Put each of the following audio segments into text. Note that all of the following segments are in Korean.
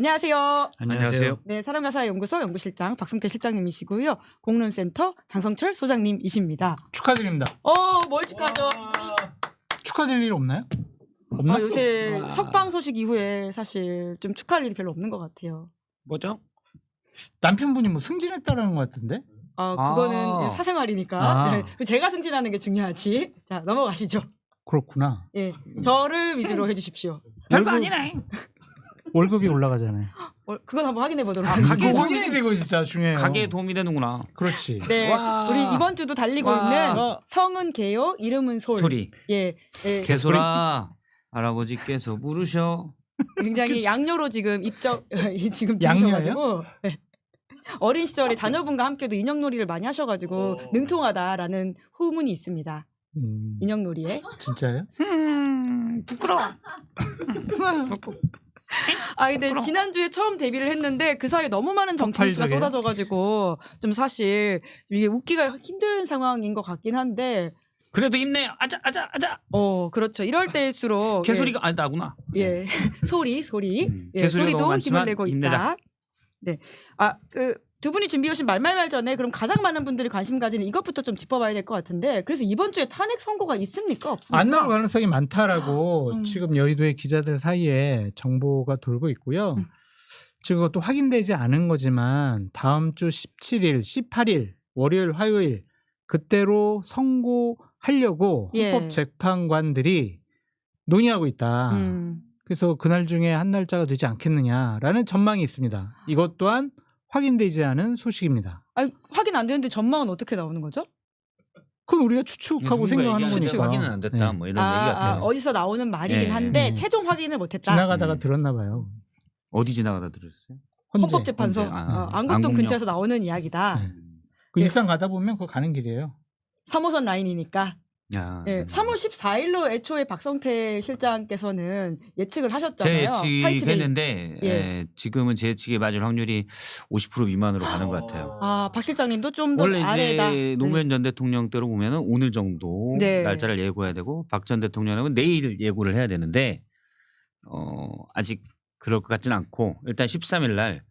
안녕하세요. 안녕하세요. 네, 사람과사회연구소 연구실장 박성태 실장님이시고요. 공론센터 장성철 소장님이십니다. 축하드립니다. 뭘 축하죠? 축하드릴 일 없나요? 없나? 요새 석방 소식 이후에 사실 좀 축하할 일이 별로 없는 것 같아요. 뭐죠? 남편분이 뭐 승진했다라는 것 같은데? 그거는 사생활이니까 네, 제가 승진하는 게 중요하지. 자, 넘어가시죠. 그렇구나. 예, 저를 위주로 해주십시오. 별거 아니네. 월급이 올라가잖아요. 그건 한번 확인해 보도록 그거 하겠습니다. 확인이 되고 진짜 중요해요. 가게에 도움이 되는구나. 그렇지. 네, 와. 우리 이번 주도 달리고 와. 있는 성은 개요, 이름은 소리. 예, 예, 개소라 할아버지께서 부르셔. 굉장히 양녀로 지금 지금 양녀예요? 들으셔가지고 네. 어린 시절에 자녀분과 함께도 인형놀이를 많이 하셔가지고 능통하다라는 후문이 있습니다. 인형놀이에. 진짜요? 부끄러워. 근데 지난주에 처음 데뷔를 했는데 그 사이에 너무 많은 정치 뉴스가 폭발적이에요? 쏟아져가지고 좀 사실 이게 웃기가 힘든 상황인 것 같긴 한데. 그래도 힘내요. 아자. 그렇죠. 이럴 때일수록 개소리가 나구나. 예, 소리. 예, 개소리가 너무 소리도 많지만 힘을 내고 있다. 힘내자. 네, 두 분이 준비해 오신 말말 전에 그럼 가장 많은 분들이 관심 가지는 이것부터 좀 짚어봐야 될 것 같은데, 그래서 이번 주에 탄핵 선고가 있습니까? 없습니까? 안 나올 가능성이 많다라고 지금 여의도의 기자들 사이에 정보가 돌고 있고요. 지금 그것도 확인되지 않은 거지만 다음 주 17일, 18일 월요일, 화요일 그때로 선고하려고 예. 헌법재판관들이 논의하고 있다. 그래서 그날 중에 한 날짜가 되지 않겠느냐라는 전망이 있습니다. 이것 또한 확인되지 않은 소식입니다. 확인 안 되는데 전망은 어떻게 나오는 거죠? 그건 우리가 추측하고 생각하는 거니까. 확인은 안 됐다. 네. 뭐 이런 얘기 같아요. 어디서 나오는 말이긴 네. 한데 네. 최종 확인을 못했다. 지나가다가 들었나 봐요. 어디 지나가다 들으셨어요? 헌법재판소 헌재. 안국동 안국역. 근처에서 나오는 이야기다. 네. 그 예. 일산 가다 보면 그거 가는 길이에요. 3호선 라인이니까. 야. 네, 3월 14일로 애초에 박성태 실장께서는 예측을 제 하셨잖아요. 화이트데이. 예측했는데 예. 지금은 제 예측에 맞을 확률이 50% 미만으로 가는 것 같아요. 박 실장님도 좀 더 원래 아래다. 이제 노무현 전 대통령 때로 보면은 오늘 정도 네. 날짜를 예고해야 되고 박 전 대통령은 내일 예고를 해야 되는데 아직 그럴 것 같지는 않고 일단 13일 날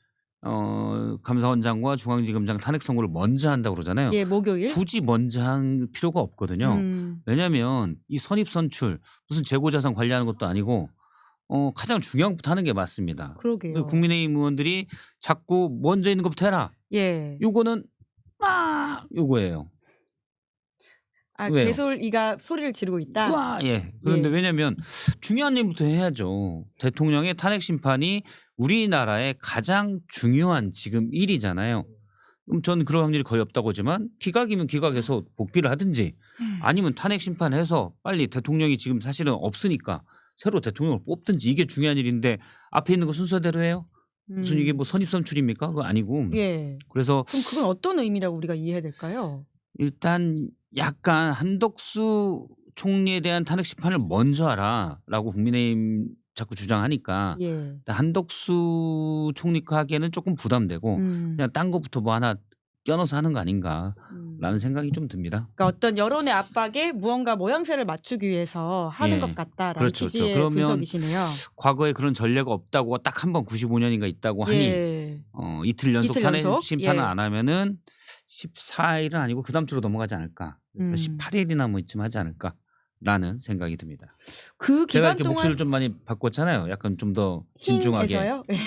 감사원장과 중앙지검장 탄핵 선고를 먼저 한다고 그러잖아요. 예, 목요일. 굳이 먼저 할 필요가 없거든요. 왜냐하면 이 선입선출 무슨 재고자산 관리하는 것도 아니고 가장 중요한 것부터 하는 게 맞습니다. 그러게요. 국민의힘 의원들이 자꾸 먼저 있는 것부터 해라. 예. 요거는 요거예요. 왜요? 개솔이가 소리를 지르고 있다. 예. 그런데 예. 왜냐하면 중요한 일부터 해야죠. 대통령의 탄핵 심판이 우리나라의 가장 중요한 지금 일이잖아요. 그럼 저는 그런 확률이 거의 없다고 보지만 기각이면 기각해서 복귀를 하든지 아니면 탄핵 심판해서 빨리 대통령이 지금 사실은 없으니까 새로 대통령을 뽑든지 이게 중요한 일인데 앞에 있는 거 순서대로 해요? 무슨 이게 뭐 선입선출입니까? 그거 아니고. 예. 그래서 그럼 그건 어떤 의미라고 우리가 이해해야 될까요? 일단 약간 한덕수 총리에 대한 탄핵 심판을 먼저 하라라고 국민의힘 자꾸 주장하니까 예. 한덕수 총리가 하기에는 조금 부담되고 그냥 딴 거부터 뭐 하나 껴넣어서 하는 거 아닌가라는 생각이 좀 듭니다. 그러니까 어떤 여론의 압박에 무언가 모양새를 맞추기 위해서 하는 예. 것 같다라는 그렇죠. 취지의 그러면 분석이시네요. 과거에 그런 전례가 없다고 딱 한 번 95년인가 있다고 하니 예. 이틀 연속 이틀 탄핵 연속? 심판을 예. 안 하면은 14일은 아니고 그 다음 주로 넘어가지 않을까. 그래서 18일이나 뭐 이쯤 하지 않을까라는 생각이 듭니다. 그 제가 기간 이렇게 동안 목소리를 좀 많이 바꿨잖아요. 약간 좀 더 진중하게. 힘에서요? 예.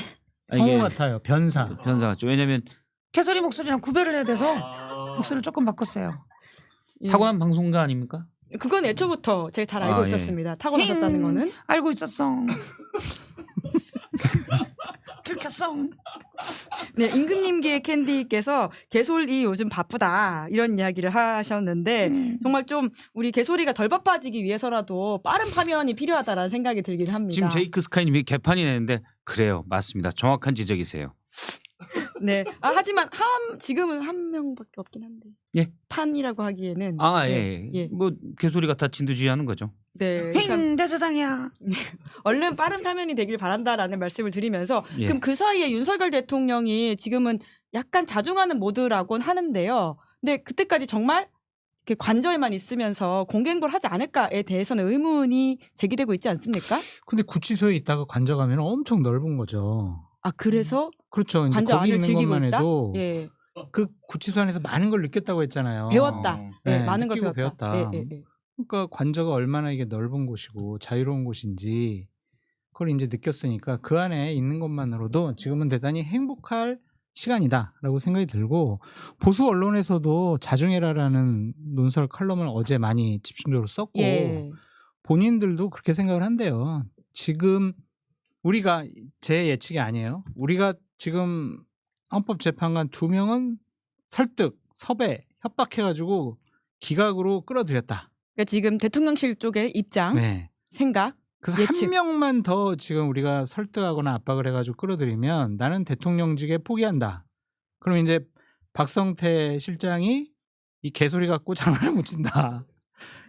성우 같아요. 변사. 변사 같죠. 왜냐하면 개소리 목소리랑 구별을 해야 돼서 목소리를 조금 바꿨어요. 예. 타고난 방송가 아닙니까? 그건 애초부터 제가 잘 알고 예. 있었습니다. 타고나셨다는 거는. 알고 있었어. 들켰어. 네, 임금님기의 캔디께서 개솔이 요즘 바쁘다 이런 이야기를 하셨는데 정말 좀 우리 개솔이가 덜 바빠지기 위해서라도 빠른 파면이 필요하다라는 생각이 들긴 합니다. 지금 제이크 스카이님이 개판이 내는데 그래요. 맞습니다. 정확한 지적이세요. 네. 하지만 지금은 한 명밖에 없긴 한데. 예. 판이라고 하기에는. 예. 예. 뭐 개소리가 다 진두지휘하는 거죠. 네. 참 힝, 내 세상이야. 얼른 빠른 파면이 되길 바란다라는 말씀을 드리면서 예. 그럼 그 사이에 윤석열 대통령이 지금은 약간 자중하는 모드라고는 하는데요. 근데 그때까지 정말 이렇게 관저에만 있으면서 공개행보를 하지 않을까에 대해서는 의문이 제기되고 있지 않습니까? 근데 구치소에 있다가 관저가면 엄청 넓은 거죠. 아 그래서 그렇죠. 이제 관저 거기 안을 있는 즐기고 것만 있다. 해도 예. 그 구치소 안에서 많은 걸 느꼈다고 했잖아요. 배웠다. 예, 네, 많은 걸 느끼고 배웠다. 배웠다. 예, 예, 예. 그러니까 관저가 얼마나 이게 넓은 곳이고 자유로운 곳인지 그걸 이제 느꼈으니까 그 안에 있는 것만으로도 지금은 대단히 행복할 시간이다라고 생각이 들고 보수 언론에서도 자중해라라는 논설 칼럼을 어제 많이 집중적으로 썼고 예. 본인들도 그렇게 생각을 한대요. 지금 우리가 제 예측이 아니에요. 우리가 지금 헌법재판관 2명은 설득, 섭외, 협박해가지고 기각으로 끌어들였다. 그러니까 지금 대통령실 쪽의 입장, 네. 생각, 그래서 예측. 한 명만 더 지금 우리가 설득하거나 압박을 해가지고 끌어들이면 나는 대통령직에 포기한다. 그럼 이제 박성태 실장이 이 개소리 갖고 장난을 못 친다.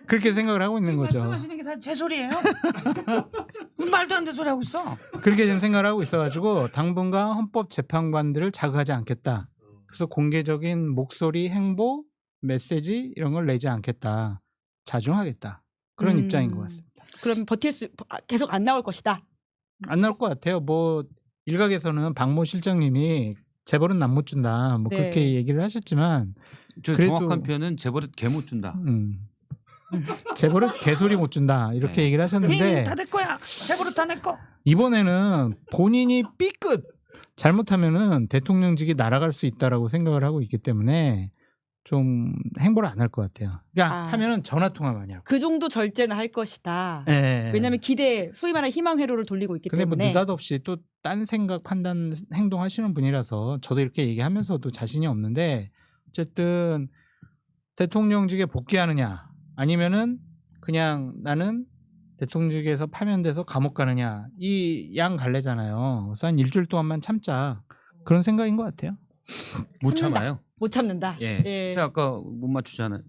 그렇게 생각을 하고 있는 지금 거죠. 말씀하시는 게 다 제 소리예요. 무슨 말도 안 되는 소리 하고 있어. 그렇게 지금 생각을 하고 있어가지고 당분간 헌법재판관들을 자극하지 않겠다. 그래서 공개적인 목소리, 행보, 메시지 이런 걸 내지 않겠다. 자중하겠다. 그런 입장인 것 같습니다. 그럼 계속 안 나올 것이다. 안 나올 것 같아요. 뭐 일각에서는 박모 실장님이 재벌은 남 못 준다. 뭐 네. 그렇게 얘기를 하셨지만 저 그래도- 정확한 표현은 재벌은 개 못 준다. 재벌은 개소리 못 준다. 이렇게 네. 얘기를 하셨는데 다 내 거야. 재벌은 다 내 거. 이번에는 본인이 삐끗 잘못하면은 대통령직이 날아갈 수 있다라고 생각을 하고 있기 때문에 좀 행보를 안 할 것 같아요. 그러니까 아. 하면은 전화 통화만 해요. 그 정도 절제는 할 것이다. 예. 왜냐하면 기대, 소위 말하는 희망 회로를 돌리고 있기 근데 뭐 때문에. 느닷없이 또 딴 생각, 판단, 행동하시는 분이라서 저도 이렇게 얘기하면서도 자신이 없는데 어쨌든 대통령직에 복귀하느냐 아니면은 그냥 나는 대통령직에서 파면돼서 감옥 가느냐 이 양 갈래잖아요. 그래서 한 일주일 동안만 참자 그런 생각인 것 같아요. 못 참는다. 참아요. 못 참는다. 예. 예. 제가 아까 못 맞추잖아요.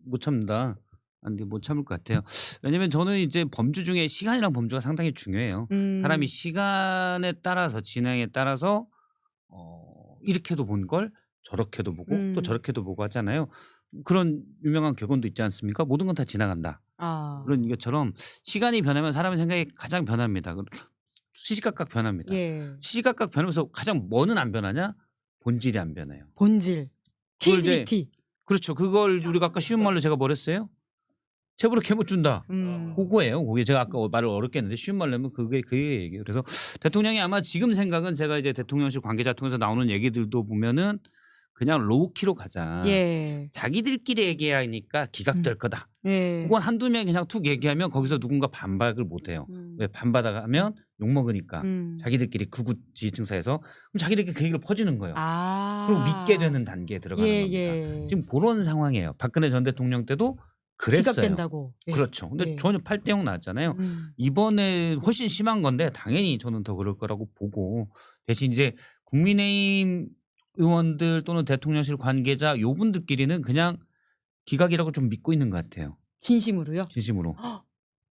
못 참는다. 안돼 못 참을 것 같아요. 왜냐면 저는 이제 범주 중에 시간이랑 범주가 상당히 중요해요. 사람이 시간에 따라서 진행에 따라서 이렇게도 본 걸 저렇게도 보고 또 저렇게도 보고 하잖아요. 그런 유명한 격언도 있지 않습니까? 모든 건 다 지나간다. 아. 그런 것처럼 시간이 변하면 사람의 생각이 가장 변합니다. 시시각각 변합니다. 예. 시시각각 변하면서 가장 뭐는 안 변하냐? 본질이 안 변해요. 본질. 그걸 이제 KGBT. 그렇죠. 그걸 우리가 아까 쉬운 말로 제가 뭐랬어요? 재벌을 개 못 준다. 그거예요. 그게 제가 아까 말을 어렵게 했는데 쉬운 말로 하면 그게 얘기예요. 그래서 대통령이 아마 지금 생각은 제가 이제 대통령실 관계자 통해서 나오는 얘기들도 보면은 그냥 로우키로 가자. 예. 자기들끼리 얘기하니까 기각될 거다. 예. 그건 한두 명이 그냥 툭 얘기하면 거기서 누군가 반박을 못 해요. 왜 반박하면 욕먹으니까. 자기들끼리 극우지 증사에서 그럼 자기들끼리 그 얘기를 퍼지는 거예요. 아. 그리고 믿게 되는 단계에 들어가는 예, 겁니다. 예. 지금 그런 상황이에요. 박근혜 전 대통령 때도 그랬어요. 기각된다고. 예. 그렇죠. 근데 예. 전혀 8대0 나왔잖아요. 이번에 훨씬 심한 건데 당연히 저는 더 그럴 거라고 보고 대신 이제 국민의힘 의원들 또는 대통령실 관계자 요 분들끼리는 그냥 기각이라고 좀 믿고 있는 것 같아요. 진심으로요? 진심으로.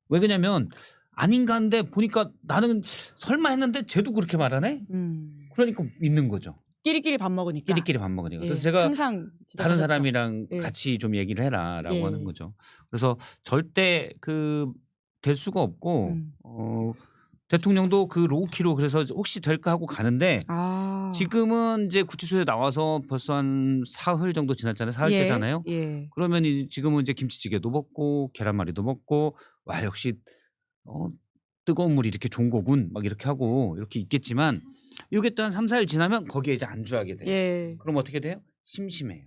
왜 그러냐면 아닌가 한데 보니까 나는 설마 했는데 쟤도 그렇게 말하네? 그러니까 믿는 거죠. 끼리끼리 밥 먹으니까. 끼리끼리 밥 먹으니까. 예. 그래서 제가 항상 다른 지적하셨죠. 사람이랑 예. 같이 좀 얘기를 해라라고 예. 하는 거죠. 그래서 절대 될 수가 없고 대통령도 그 로우키로 그래서 혹시 될까 하고 가는데 아. 지금은 이제 구치소에 나와서 벌써 한 사흘 정도 지났잖아요. 사흘째잖아요. 예. 그러면 지금은 이제 김치찌개도 먹고 계란말이도 먹고 와 역시 뜨거운 물이 이렇게 좋은 거군 막 이렇게 하고 이렇게 있겠지만 이게 또 한 3, 4일 지나면 거기에 이제 안주하게 돼요. 예. 그럼 어떻게 돼요? 심심해요.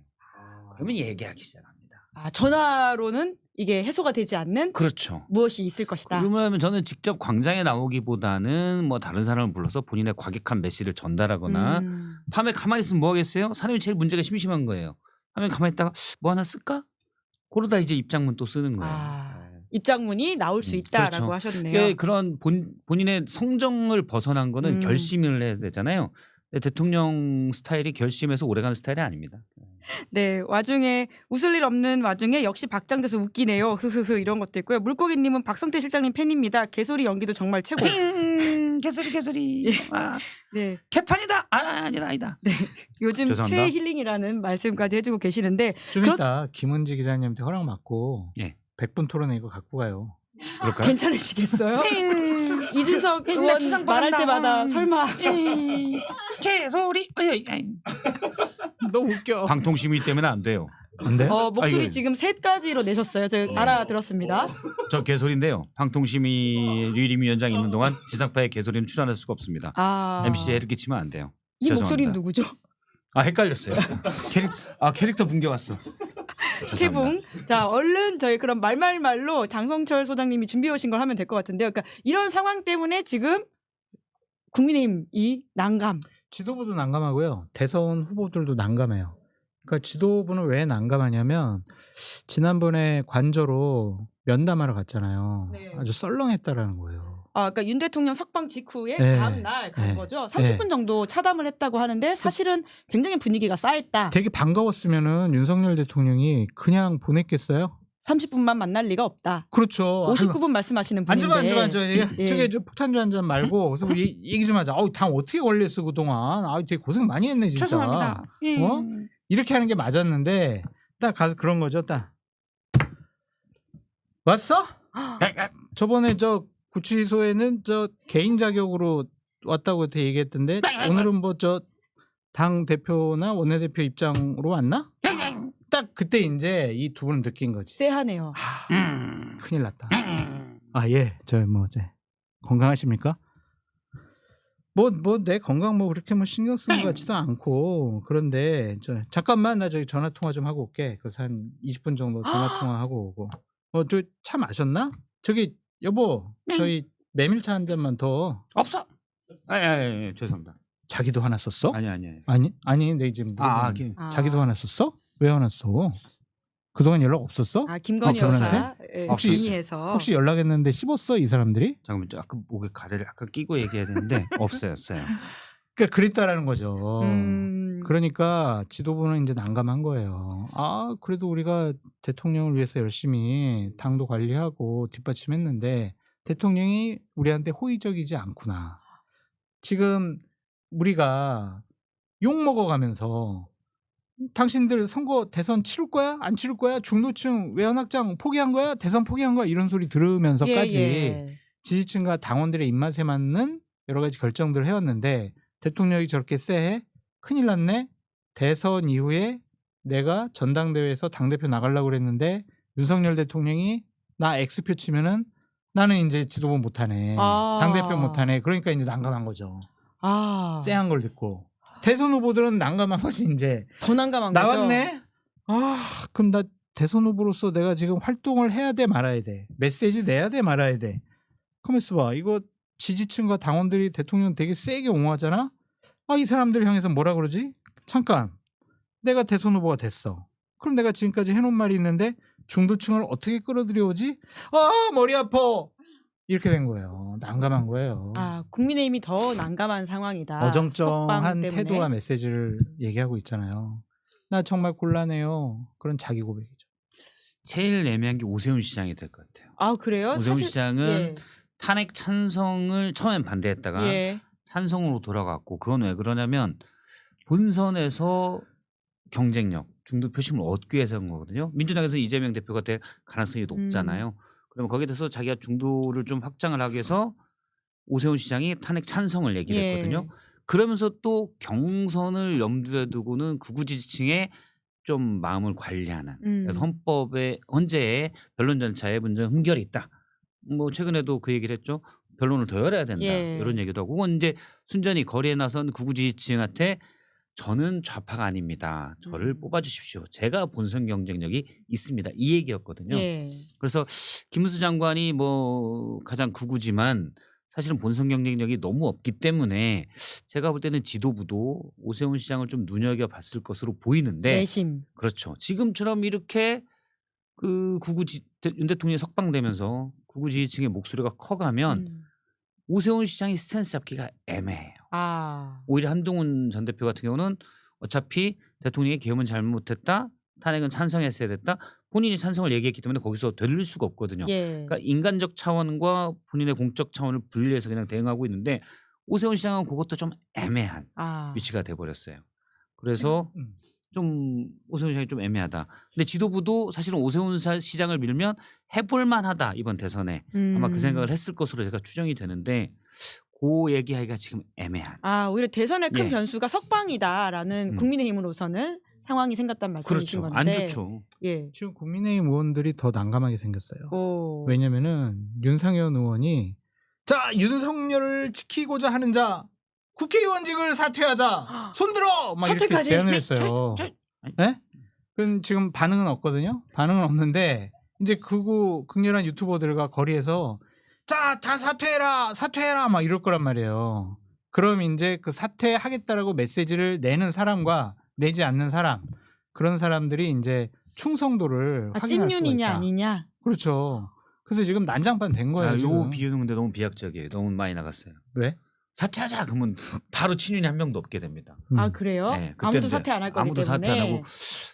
그러면 얘기하기 시작합니다. 아, 전화로는 이게 해소가 되지 않는 그렇죠. 무엇이 있을 것이다. 그러면 저는 직접 광장에 나오기보다는 뭐 다른 사람을 불러서 본인의 과격한 메시지를 전달하거나 밤에 가만히 있으면 뭐 하겠어요? 사람이 제일 문제가 심심한 거예요. 밤에 가만히 있다가 뭐 하나 쓸까? 그러다 이제 입장문 또 쓰는 거예요. 아, 네. 입장문이 나올 수 있다라고 그렇죠. 하셨네요. 이게 그런 본인의 성정을 벗어난 거는 결심을 해야 되잖아요. 근데 대통령 스타일이 결심해서 오래가는 스타일이 아닙니다. 네, 와중에 웃을 일 없는 와중에 역시 박장대소 웃기네요. 흐흐흐 이런 것도 있고요. 물고기님은 박성태 실장님 팬입니다. 개소리 연기도 정말 최고. 개소리. 아, 네, 개판이다. 아니다. 요즘 죄송합니다. 최힐링이라는 말씀까지 해주고 계시는데 좀 그렇- 이따 김은지 기자님한테 허락 받고 예. 100분 토론회 이거 갖고 가요. 그럴까요? 괜찮으시겠어요? 이준석 맨날 의원 지상 말할 받았나? 때마다 설마 개소리. 너무 웃겨. 방통심의 때문에 안 돼요. 안 돼? 목소리 이거- 지금 세 가지로 내셨어요. 제가 알아들었습니다. 저 개소리인데요. 방통심의 류림위원장 있는 동안 지상파의 개소리는 출연할 수가 없습니다. MC에 이렇게 치면 안 돼요. 이 죄송합니다. 목소리는 누구죠? 헷갈렸어요. 캐릭터 붕괴 왔어. 죄송합니다. 태붕. 자, 얼른 저희 그럼 말말말로 장성철 소장님이 준비해 오신 걸 하면 될 것 같은데요. 그러니까 이런 상황 때문에 지금 국민의힘이 난감. 지도부도 난감하고요. 대선 후보들도 난감해요. 그러니까 지도부는 왜 난감하냐면 지난번에 관저로 면담하러 갔잖아요. 네. 아주 썰렁했다라는 거예요. 그러니까 윤 대통령 석방 직후에 네. 다음 날 간 네. 거죠. 30분 정도 차담을 했다고 하는데 사실은 굉장히 분위기가 쌓였다. 되게 반가웠으면은 윤석열 대통령이 그냥 보냈겠어요? 30분만 만날 리가 없다. 그렇죠. 59분 말씀하시는 분인데. 앉아봐. 예. 저기 저 폭탄주 한 잔 말고 그래서 우리 얘기 좀 하자. 당 어떻게 걸렸어 그동안. 되게 고생 많이 했네 진짜. 죄송합니다. 어? 이렇게 하는 게 맞았는데 딱 가서 그런 거죠. 딱 왔어? 저번에 저 구치소에는 저 개인 자격으로 왔다고 그때 얘기했던데 오늘은 뭐 저 당 대표나 원내대표 입장으로 왔나? 딱 그때 이제 이 두 분은 느낀 거지. 쎄하네요. 큰일 났다. 예. 저 뭐 이제 건강하십니까? 뭐 내 건강 뭐 그렇게 뭐 신경 쓰는 것 같지도 않고 그런데 저 잠깐만 나 저기 전화 통화 좀 하고 올게. 그래서 한 20분 정도 전화 통화 하고 오고. 저 차 마셨나? 저기 여보 저희 메밀차 한 잔만 더. 없어. 죄송합니다. 자기도 화나 썼어? 아니. 아니 내 지금 물어보는 자기도 화나 썼어? 왜 화났어? 그동안 연락 없었어? 김건희 그분한테? 여사 혹시- 문의해서 혹시 연락했는데 씹었어 이 사람들이? 잠깐만, 아까 목에 가래를 아까 끼고 얘기해야 되는데 없어요. 그러니까 그랬다라는 거죠. 음, 그러니까 지도부는 이제 난감한 거예요. 그래도 우리가 대통령을 위해서 열심히 당도 관리하고 뒷받침했는데 대통령이 우리한테 호의적이지 않구나. 지금 우리가 욕 먹어가면서 당신들 선거 대선 치를 거야? 안 치를 거야? 중도층 외연확장 포기한 거야? 대선 포기한 거야? 이런 소리 들으면서까지 예. 지지층과 당원들의 입맛에 맞는 여러 가지 결정들을 해왔는데 대통령이 저렇게 쎄해? 큰일 났네. 대선 이후에 내가 전당대회에서 당대표 나가려고 그랬는데 윤석열 대통령이 나 X표 치면은 나는 이제 지도부 못하네. 당대표 못하네. 그러니까 이제 난감한 거죠. 쎄한 걸 듣고. 대선 후보들은 난감한 거지 이제. 더 난감한 거죠. 나왔네? 그럼 나 대선 후보로서 내가 지금 활동을 해야 돼 말아야 돼. 메시지 내야 돼 말아야 돼. 가만있어 봐. 이거 지지층과 당원들이 대통령 되게 세게 옹호하잖아? 이 사람들 향해서 뭐라 그러지? 잠깐. 내가 대선 후보가 됐어. 그럼 내가 지금까지 해놓은 말이 있는데 중도층을 어떻게 끌어들여오지? 머리 아파. 이렇게 된 거예요. 난감한 거예요. 국민의힘이 더 난감한 상황이다. 어정쩡한 석방 때문에. 태도와 메시지를 얘기하고 있잖아요. 나 정말 곤란해요. 그런 자기 고백이죠. 제일 애매한 게 오세훈 시장이 될 것 같아요. 그래요? 오세훈 사실- 시장은 탄핵 찬성을 처음엔 반대했다가 예. 찬성으로 돌아갔고 그건 왜 그러냐면 본선에서 경쟁력, 중도 표심을 얻기 위해서 한 거거든요. 민주당에서 이재명 대표가 될 가능성이 높잖아요. 그러면 거기에 대해서 자기가 중도를 좀 확장을 하기 위해서 오세훈 시장이 탄핵 찬성을 얘기를 했거든요. 그러면서 또 경선을 염두에 두고는 극우 지지층의 좀 마음을 관리하는 그래서 헌재에 변론 절차에 문제 흠결이 있다. 뭐 최근에도 그 얘기를 했죠. 변론을 더 열어야 된다. 이런 얘기도 하고 그건 이제 순전히 거리에 나선 극우 지지층한테 저는 좌파가 아닙니다. 저를 뽑아주십시오. 제가 본선 경쟁력이 있습니다. 이 얘기였거든요. 그래서 김문수 장관이 뭐 가장 극우지만 사실은 본선 경쟁력이 너무 없기 때문에 제가 볼 때는 지도부도 오세훈 시장을 좀 눈여겨봤을 것으로 보이는데 내심. 그렇죠. 지금처럼 이렇게 그 윤 대통령이 석방되면서 극우 지지층의 목소리가 커가면 오세훈 시장이 스탠스 잡기가 애매해요. 오히려 한동훈 전 대표 같은 경우는 어차피 대통령이 계엄은 잘못했다. 탄핵은 찬성했어야 됐다. 본인이 찬성을 얘기했기 때문에 거기서 되돌릴 수가 없거든요. 그러니까 인간적 차원과 본인의 공적 차원을 분리해서 그냥 대응하고 있는데 오세훈 시장은 그것도 좀 애매한 위치가 돼버렸어요. 그래서 좀 오세훈 시장이 좀 애매하다. 근데 지도부도 사실은 오세훈 시장을 밀면 해볼 만하다 이번 대선에 아마 그 생각을 했을 것으로 제가 추정이 되는데 그 얘기하기가 지금 애매한. 아, 오히려 대선의 큰 예. 변수가 석방이다라는 국민의힘으로서는 상황이 생겼단 말씀이신 그렇죠. 건데. 안 좋죠. 예. 지금 국민의힘 의원들이 더 난감하게 생겼어요. 오. 왜냐면은 윤상현 의원이 자 윤석열을 지키고자 하는 자 국회의원직을 사퇴하자 손들어 막 이렇게 사퇴까지? 제안을 했어요. 네? 그럼 지금 반응은 없거든요. 반응은 없는데 이제 극렬한 유튜버들과 거리에서 자 다 사퇴해라 막 이럴 거란 말이에요. 그럼 이제 그 사퇴하겠다라고 메시지를 내는 사람과 내지 않는 사람 그런 사람들이 이제 충성도를 아, 확인할 수가 찐윤이냐 있다. 아니냐. 그렇죠. 그래서 지금 난장판 된 거예요. 요 지금. 비유는 근데 너무 비약적이에요. 너무 많이 나갔어요. 왜? 사퇴하자 그러면 바로 친윤이 한 명도 없게 됩니다. 아, 그래요? 네, 그때 아무도 이제 사퇴 안 할 거기 아무도 때문에. 사퇴 안 하고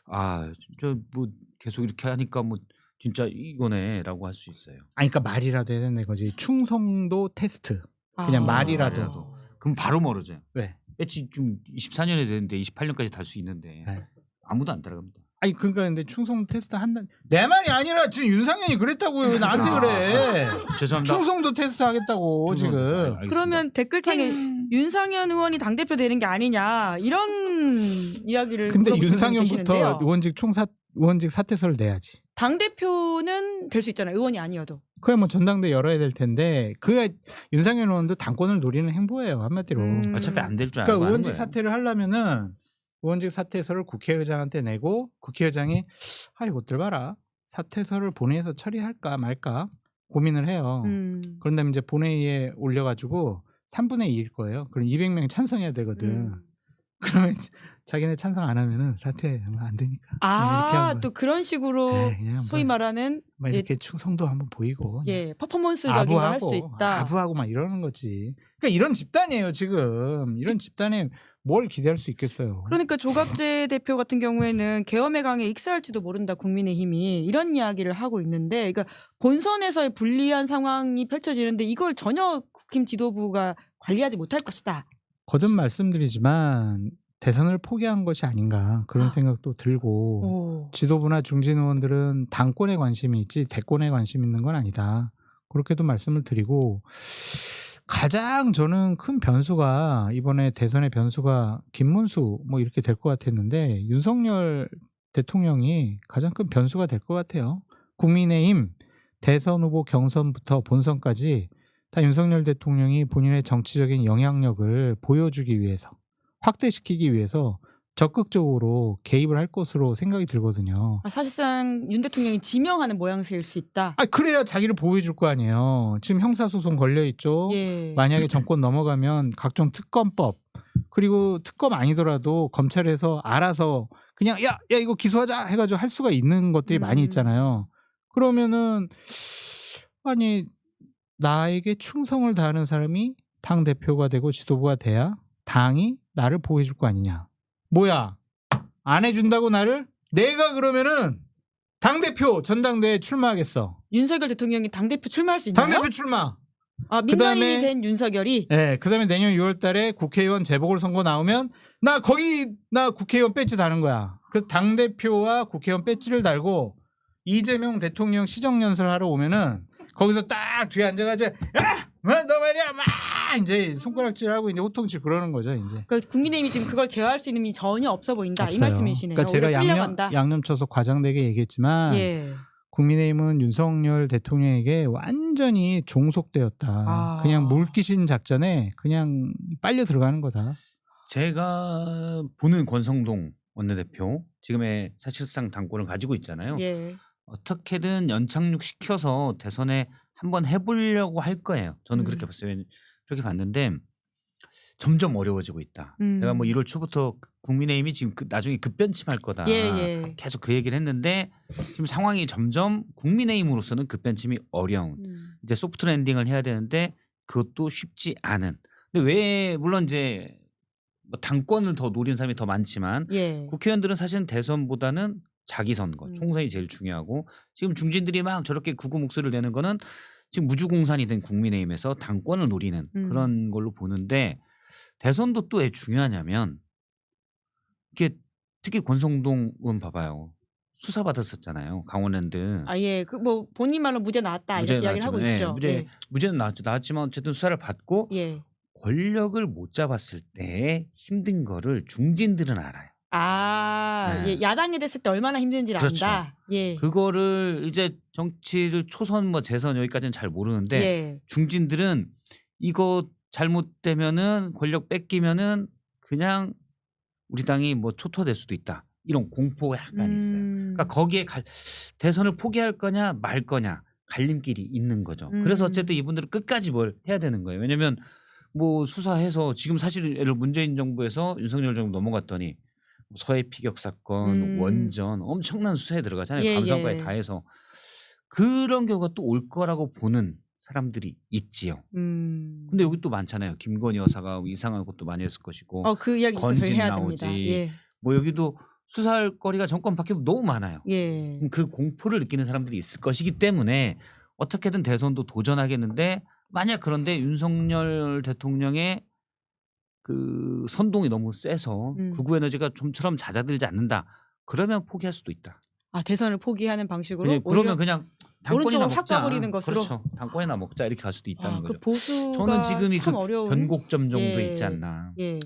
아 저 뭐 계속 이렇게 하니까 뭐 진짜 이거네라고 할 수 있어요. 아니 그러니까 말이라도 해야 된다는 거지. 충성도 테스트. 그냥 말이라도. 그럼 바로 멀어져요. 왜? 배치 좀 24년에 되는데 28년까지 달 수 있는데 네. 아무도 안 따라갑니다. 아니 그러니까 근데 충성 테스트 한다. 내 말이 아니라 지금 윤상현이 그랬다고요. 왜 나한테 그래? 죄송합니다. 충성도 테스트 하겠다고 충성도 테스트. 지금. 알겠습니다. 그러면 댓글창에 윤상현 의원이 당대표 되는 게 아니냐 이런 이야기를 근데 물어보시는 분이 윤상현부터 계시는데요. 의원직 사퇴서를 내야지. 당대표는 될 수 있잖아요. 의원이 아니어도. 그야 뭐 전당대 열어야 될 텐데 그야 윤상현 의원도 당권을 노리는 행보예요 한마디로. 어차피 안 될 줄 알고 그러니까 하는 의원직 거예요. 사퇴를 하려면은 의원직 사퇴서를 국회의장한테 내고 국회의장이 아 이것들 봐라 사퇴서를 본회의에서 처리할까 말까 고민을 해요. 그런 다음에 이제 본회의에 올려가지고 3분의 2일 거예요. 그럼 200명이 찬성해야 되거든. 그러면 자기네 찬성 안 하면은 사퇴하면 안 되니까. 아, 또 그런 식으로 그냥 소위 말하는 막 이렇게 충성도 한번 보이고 예, 퍼포먼스적인 걸 할 수 아부하고 있다. 아부하고 막 이러는 거지. 그러니까 이런 집단이에요 지금. 이런 집단에 뭘 기대할 수 있겠어요. 그러니까 조갑재 대표 같은 경우에는 계엄의 강에 익사할지도 모른다 국민의힘이 이런 이야기를 하고 있는데, 그러니까 본선에서의 불리한 상황이 펼쳐지는데 이걸 전혀 국힘 지도부가 관리하지 못할 것이다. 거듭 말씀드리지만 대선을 포기한 것이 아닌가 그런 생각도 들고 오. 지도부나 중진 의원들은 당권에 관심이 있지 대권에 관심 있는 건 아니다. 그렇게도 말씀을 드리고 가장 저는 큰 변수가 이번에 대선의 변수가 김문수 뭐 이렇게 될 것 같았는데 윤석열 대통령이 가장 큰 변수가 될 것 같아요. 국민의힘 대선 후보 경선부터 본선까지 다 윤석열 대통령이 본인의 정치적인 영향력을 보여주기 위해서 확대시키기 위해서 적극적으로 개입을 할 것으로 생각이 들거든요. 아, 사실상 윤 대통령이 지명하는 모양새일 수 있다. 아 그래야 자기를 보호해줄 거 아니에요. 지금 형사소송 걸려 있죠. 예. 만약에 정권 넘어가면 각종 특검법 그리고 특검 아니더라도 검찰에서 알아서 그냥 야 이거 기소하자 해가지고 할 수가 있는 것들이 많이 있잖아요. 그러면은 아니 나에게 충성을 다하는 사람이 당 대표가 되고 지도부가 돼야 당이 나를 보호해줄 거 아니냐. 뭐야 안 해준다고 나를? 내가 그러면은 당대표 전당대회에 출마하겠어. 윤석열 대통령이 당대표 출마할 수 있나요? 당대표 출마. 아, 민간인이 그다음에- 된 윤석열이 네, 그다음에 내년 6월달에 국회의원 재보궐선거 나오면 나 국회의원 배지 다는 거야. 그 당 대표와 국회의원 배지를 달고 이재명 대통령 시정연설 하러 오면은 거기서 딱 뒤에 앉아가지고 너 말이야 막 이제 손가락질하고 이제 호통질 그러는 거죠 이제. 그러니까 국민의힘이 지금 그걸 제어할 수 있는 힘이 전혀 없어 보인다. 이 없어요. 말씀이시네요. 그러니까 제가 오히려 끌려간다. 양념 쳐서 과장되게 얘기했지만 예. 국민의힘은 윤석열 대통령에게 완전히 종속되었다. 아. 그냥 물귀신 작전에 그냥 빨려 들어가는 거다. 제가 보는 권성동 원내대표 지금의 사실상 당권을 가지고 있잖아요. 예. 어떻게든 연착륙 시켜서 대선에 한번 해보려고 할 거예요. 저는 그렇게 봤어요. 그렇게 봤는데 점점 어려워지고 있다. 제가 뭐 1월 초부터 국민의힘이 지금 나중에 급변침할 거다. 예. 계속 그 얘기를 했는데 지금 상황이 점점 국민의힘으로서는 급변침이 어려운. 이제 소프트 랜딩을 해야 되는데 그것도 쉽지 않은. 근데 왜 물론 이제 뭐 당권을 더 노린 사람이 더 많지만 예. 국회의원들은 사실은 대선보다는 자기 선거, 총선이 제일 중요하고 지금 중진들이 막 저렇게 구구 목소리를 내는 거는 지금 무주공산이 된 국민의힘에서 당권을 노리는 그런 걸로 보는데 대선도 또 왜 중요하냐면 이게 특히 권성동은 봐봐요. 수사 받았었잖아요. 강원랜드. 아예 그 뭐 본인 말로 무죄 나왔다 무죄 이렇게 이야기를 하고 나왔지만, 있죠. 무죄는 나왔지만 어쨌든 수사를 받고 예. 권력을 못 잡았을 때 힘든 거를 중진들은 알아요. 예. 네. 야당이 됐을 때 얼마나 힘든지를 그렇죠. 안다. 예. 그거를 이제 정치를 초선 뭐 재선 여기까지는 잘 모르는데 예. 중진들은 이거 잘못되면은 권력 뺏기면은 그냥 우리 당이 뭐 초토될 수도 있다. 이런 공포가 약간 있어요. 그러니까 거기에 대선을 포기할 거냐 말 거냐 갈림길이 있는 거죠. 그래서 어쨌든 이분들은 끝까지 뭘 해야 되는 거예요. 왜냐하면 뭐 수사해서 지금 사실 예를 문재인 정부에서 윤석열 정부 넘어갔더니 서해 피격 사건, 원전 엄청난 수사에 들어가잖아요. 예, 감사원까지 예. 다 해서 그런 경우가 또 올 거라고 보는 사람들이 있지요. 근데 여기 또 많잖아요. 김건희 여사가 이상한 것도 많이 했을 것이고 그 이야기 또 저희 건진 해야 나오지. 됩니다. 예. 뭐 여기도 수사할 거리가 정권 바뀌면 너무 많아요. 예. 그 공포를 느끼는 사람들이 있을 것이기 때문에 어떻게든 대선도 도전하겠는데 만약 그런데 윤석열 대통령의 그 선동이 너무 세서 극우 에너지가 좀처럼 잦아들지 않는다. 그러면 포기할 수도 있다. 대선을 포기하는 방식으로 그러면 그냥 당권이나 오른쪽으을 확 먹자. 가버리는 것으로. 그렇죠. 당권이나 먹자 이렇게 갈 수도 있다는 그 거죠. 보수가 저는 지금이 참 그 어려운 변곡점 정도에 예. 있지 않나. 예.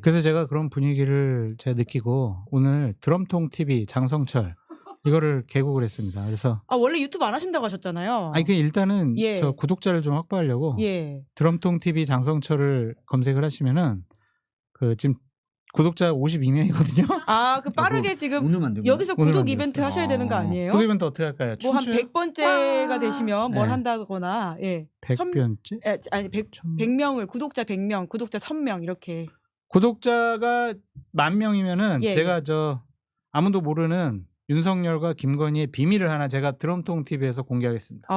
그래서 제가 그런 분위기를 제가 느끼고 오늘 드럼통 TV 장성철 이거를 개국을 했습니다. 그래서 원래 유튜브 안 하신다고 하셨잖아요. 그 일단은 예. 저 구독자를 좀 확보하려고 예. 드럼통 TV 장성철을 검색을 하시면은 그 지금 구독자 52명이거든요. 그 빠르게 지금 오늘 만들고 여기서 오늘 구독 만들었어요. 이벤트 하셔야 되는 거 아니에요? 구독 이벤트 어떻게 할까요? 뭐 한 춤추요? 100번째가 되시면 뭘 네. 한다거나 100번째? 아니 100명을 구독자 100명, 구독자 1000명 이렇게. 구독자가 10,000명이면은 예, 제가 저 아무도 모르는 윤석열과 김건희의 비밀을 하나 제가 드럼통 TV에서 공개하겠습니다.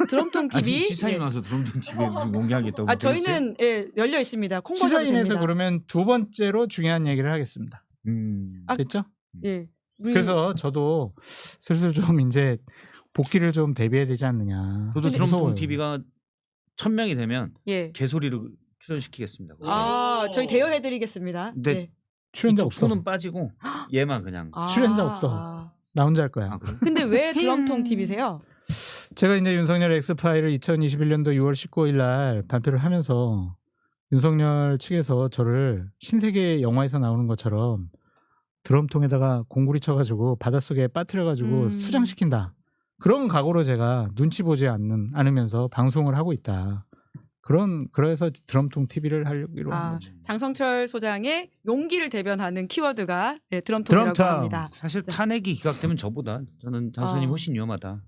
드럼통 TV. 시사인 와서 드럼통 TV에 무슨 공개하겠다고. 저희는 열려 있습니다. 콩버전 시사인에서 됩니다. 그러면 두 번째로 중요한 얘기를 하겠습니다. 아, 됐죠? 예. 그래서 저도 슬슬 좀 이제 복귀를 좀 대비해야 되지 않느냐. 저도 드럼통 무서워요. TV가 1000명이 되면 예. 개소리를 출연시키겠습니다. 저희 대여해드리겠습니다. 근데 예. 출연자 이쪽 없어. 손은 빠지고 얘만 그냥. 출연자 없어. 나 혼자 할 거야. 그래? 근데 왜 드럼통 TV세요? 제가 이제 윤석열 엑스파일을 2021년도 6월 19일 날 발표를 하면서 윤석열 측에서 저를 신세계 영화에서 나오는 것처럼 드럼통에다가 공구리 쳐가지고 바닷속에 빠뜨려가지고 수장시킨다. 그런 각오로 제가 눈치 보지 않으면서 방송을 하고 있다. 그래서 드럼통 TV를 하려고 한 거죠. 장성철 소장의 용기를 대변하는 키워드가 드럼통이라고 드럼통. 합니다. 사실 탄핵이 기각되면 저보다 저는 장선이 훨씬 위험하다.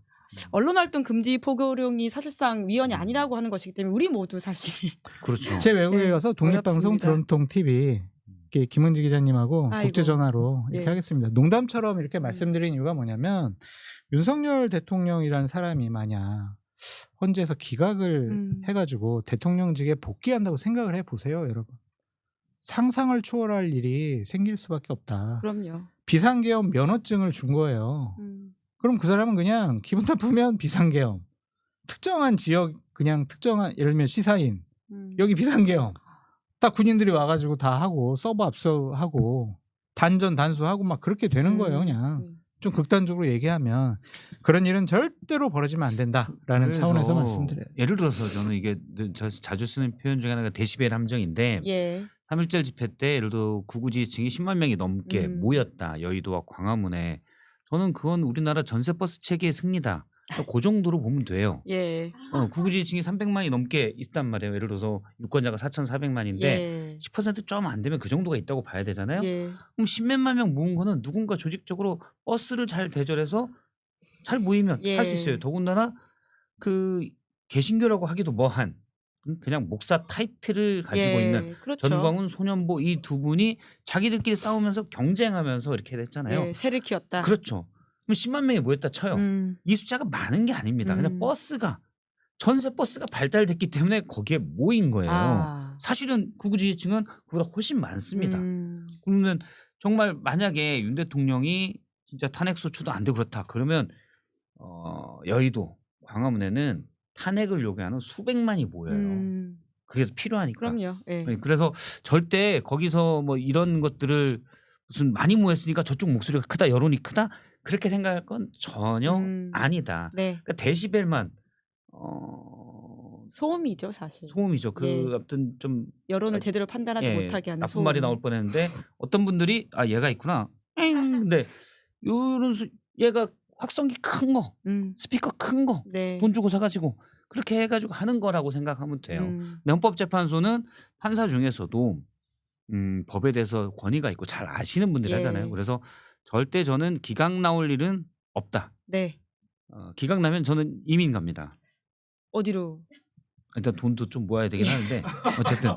언론활동 금지 포고령이 사실상 위헌이 아니라고 하는 것이기 때문에 우리 모두 사실 그렇죠. 제 외국에 가서 독립방송 어렵습니다. 드럼통 TV 이렇게 김은지 기자님하고 아이고. 국제전화로 이렇게 예. 하겠습니다. 농담처럼 이렇게 말씀드린 이유가 뭐냐면 윤석열 대통령이라는 사람이 만약 헌재에서 기각을 해가지고 대통령직에 복귀한다고 생각을 해보세요, 여러분. 상상을 초월할 일이 생길 수밖에 없다. 그럼요. 비상계엄 면허증을 준 거예요. 그럼 그 사람은 그냥 기분 나쁘면 비상계엄, 특정한 지역 그냥 특정한 예를 들면 시사인 여기 비상계엄 다 군인들이 와가지고 다 하고 서버 압수하고 단전 단수하고 막 그렇게 되는 거예요, 그냥. 좀 극단적으로 얘기하면 그런 일은 절대로 벌어지면 안 된다라는 차원에서 말씀드려요. 예를 들어서 저는 이게 저 자주 쓰는 표현 중에 하나가 데시벨 함정인데 예. 3.1절 집회 때 예를 들어 구구 지지층이 10만 명이 넘게 모였다. 여의도와 광화문에. 저는 그건 우리나라 전세버스 체계의 승리다. 그 정도로 보면 돼요. 예. 구구 지지층이 300만이 넘게 있단 말이에요. 예를 들어서 유권자가 4,400만인데 예. 10% 좀 안 되면 그 정도가 있다고 봐야 되잖아요. 예. 그럼 10몇만 명 모은 거는 누군가 조직적으로 버스를 잘 대절해서 잘 모이면 예. 할 수 있어요. 더군다나 그 개신교라고 하기도 뭐한 그냥 목사 타이틀을 가지고 있는 그렇죠. 전광훈, 손연보 이 두 분이 자기들끼리 싸우면서 경쟁하면서 이렇게 했잖아요. 예, 새를 키웠다. 그렇죠. 그럼 10만 명이 모였다 쳐요. 이 숫자가 많은 게 아닙니다. 그냥 버스가 전세 버스가 발달됐기 때문에 거기에 모인 거예요. 사실은 구구 지지층은 그보다 훨씬 많습니다. 그러면 정말 만약에 윤 대통령이 진짜 탄핵 소추도 안 되고 그렇다 그러면 여의도 광화문에는 탄핵을 요구하는 수백만이 모여요. 그게 필요하니까. 그럼요. 예. 그래서 절대 거기서 뭐 이런 것들을 무슨 많이 모였으니까 저쪽 목소리가 크다, 여론이 크다 그렇게 생각할 건 전혀 음. 아니다. 네. 그러니까 데시벨만 소음이죠, 사실. 소음이죠. 그 예. 아무튼 좀 여론을 제대로 판단하지 예, 못하게 하는 나쁜 소음. 말이 나올 뻔했는데 어떤 분들이 아 얘가 있구나. 근데 요런 얘가 확성기 큰 거, 스피커 큰 거 네. 돈 주고 사가지고 그렇게 해가지고 하는 거라고 생각하면 돼요. 근데 헌법재판소는 판사 중에서도 법에 대해서 권위가 있고 잘 아시는 분들이 예. 하잖아요. 그래서 절대 저는 기각 나올 일은 없다. 네. 기각 나면 저는 이민 갑니다. 어디로? 일단 돈도 좀 모아야 되긴 하는데 어쨌든